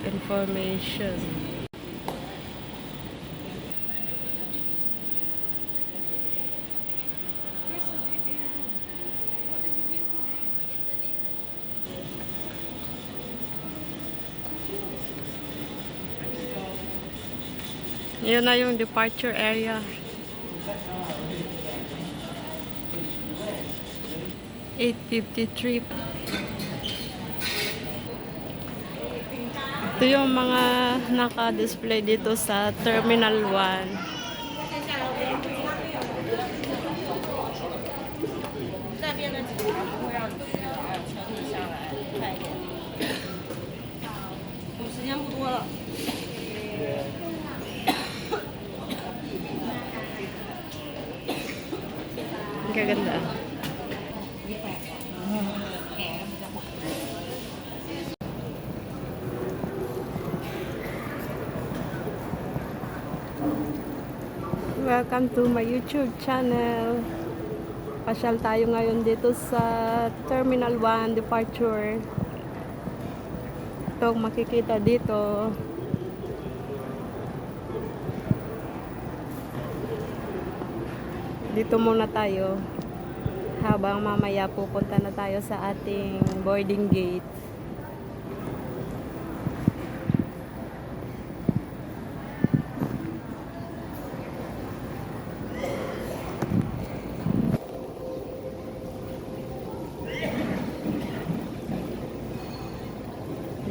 information. Yun na yung departure area. 8:53. Ito yung mga naka-display dito sa Terminal 1. Ang gaganda. Welcome to my YouTube channel. Pasyal tayo ngayon dito sa Terminal 1 departure. Ito makikita dito. Dito muna tayo habang mamaya pupunta na tayo sa ating boarding gate.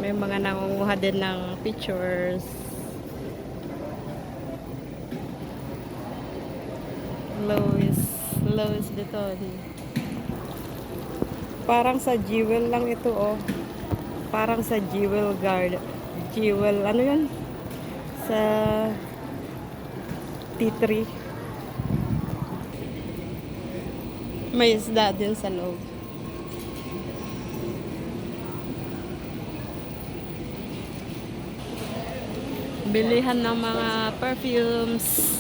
May mga nangunguha din ng pictures. Lois dito. Parang sa Jewel lang ito, oh. Parang sa Jewel Guard. Jewel, ano yun? Sa T3. May isda din sa loob. Bilihan ng mga perfumes.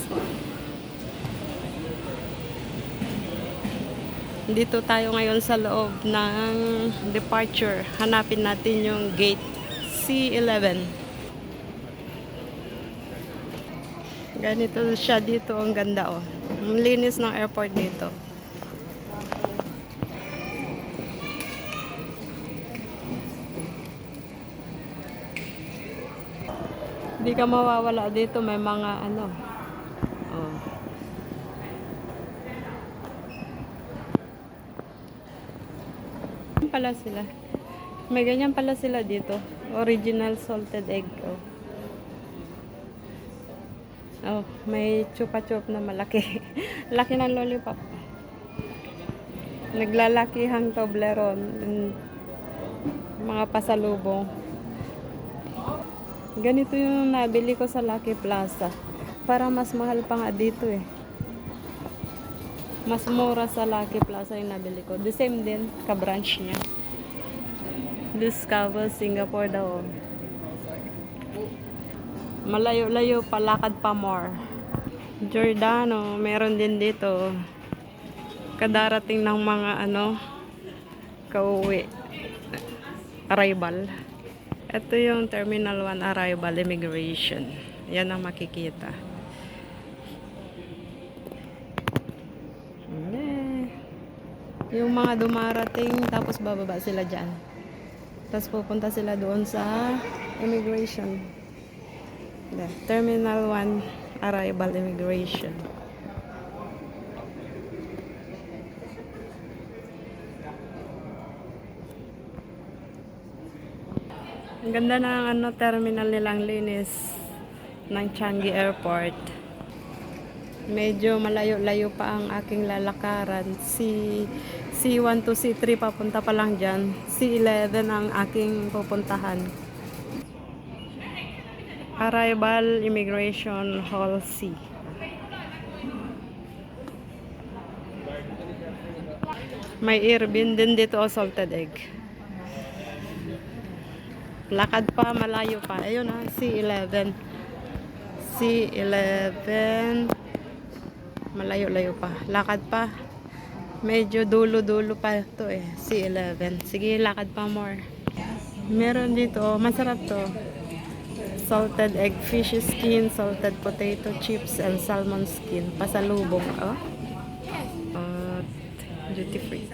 Dito tayo ngayon sa loob ng departure. Hanapin natin yung gate C11. Ganito siya dito. Ang ganda, oh. Ang linis ng airport dito. Hindi ka mawawala dito, may mga ano. Oh. Pala sila. May ganyan pala sila dito. Original salted egg. Oh. Oh, may chupa-chup na malaki. Laki ng lollipop. Naglalakihang Toblerone. Mga pasalubong. Ganito yung nabili ko sa Lucky Plaza. Para mas mahal pa nga dito eh. Mas mura sa Lucky Plaza yung nabili ko. The same din, ka-branch niya. Discover Singapore daw. Malayo-layo, palakad pa more. Giordano, meron din dito. Kadarating ng mga ano, kauwi. Arrival. Ito yung Terminal 1 Arrival Immigration. Yan ang makikita. Yung mga dumarating, tapos bababa sila dyan. Tapos pupunta sila doon sa immigration. Terminal 1 Arrival Immigration. Ang ganda ng ano, terminal nilang linis ng Changi Airport. Medyo malayo-layo pa ang aking lalakaran. C1 to C3 papunta pa lang dyan. C11 ang aking pupuntahan. Arrival Immigration Hall C. May airbin din dito o salted egg. Lakad pa, malayo pa. Ayun na, C11. C11. Malayo-layo pa. Lakad pa. Medyo dulo-dulo pa ito eh. C11. Sige, lakad pa more. Meron dito. Masarap to. Salted egg fish skin, salted potato chips, and salmon skin. Pasalubong, oh. At duty free.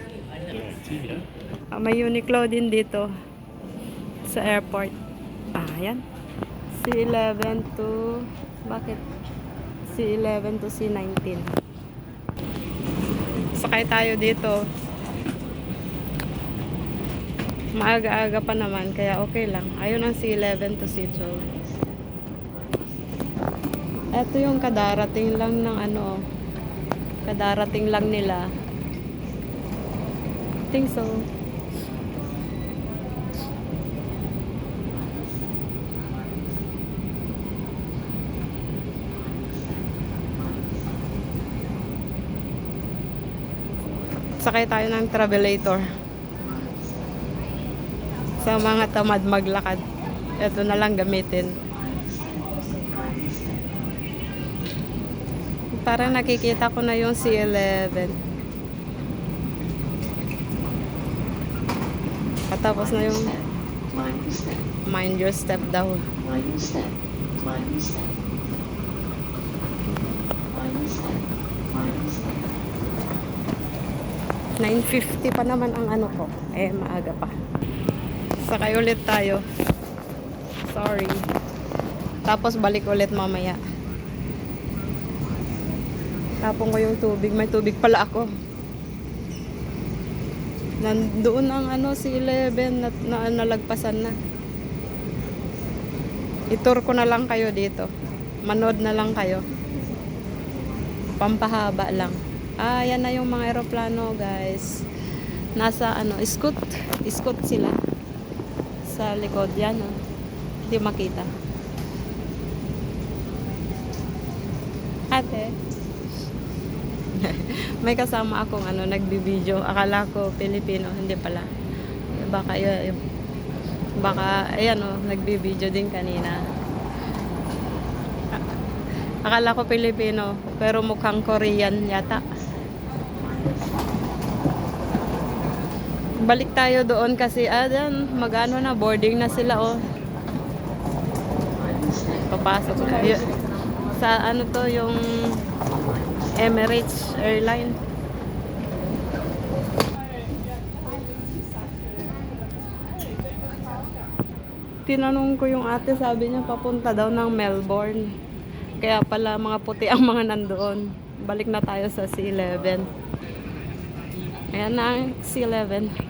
May Uniqlo din dito sa airport. Ayan. C11 to... Bakit? C11 to C19. Sakay tayo dito. Maaga-aga pa naman, kaya okay lang. Ayun ang C11 to C12. Ito yung kadarating lang ng ano, kadarating lang nila. I think so. Sakay tayo ng travelator. Sa mga tamad maglakad, ito na lang gamitin. Parang nakikita ko na yung C11. Katapos na yung mind your step daw. 9:50 pa naman ang ano ko. Maaga pa. Sakay ulit tayo. Sorry. Tapos balik ulit mamaya. Tapon ko yung tubig. May tubig pala ako. Nandoon ang ano si 11 na nalagpasan na. Itur ko na lang kayo dito. Manood na lang kayo. Pampahaba lang. Yan na yung mga eroplano, guys. Nasa ano, Scoot sila. Sa likod yan, oh. Hindi makita. Ate. May kasama akong ano, nagbibideo. Akala ko Pilipino, hindi pala. Baka ayan, oh, nagbibideo din kanina. Akala ko Pilipino, pero mukhang Korean yata. Balik tayo doon kasi mag-ano na, boarding na sila, oh. Papasok na. Sa ano to, yung Emirates Airline. Tinanong ko yung ate, sabi niya papunta daw ng Melbourne. Kaya pala mga puti ang mga nandoon. Balik na tayo sa C11. Ayan na ang C11.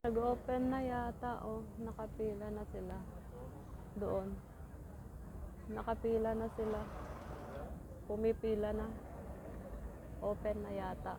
Nag-open na yata, oh. Nakapila na sila. Doon. Nakapila na sila. Pumipila na. Open na yata.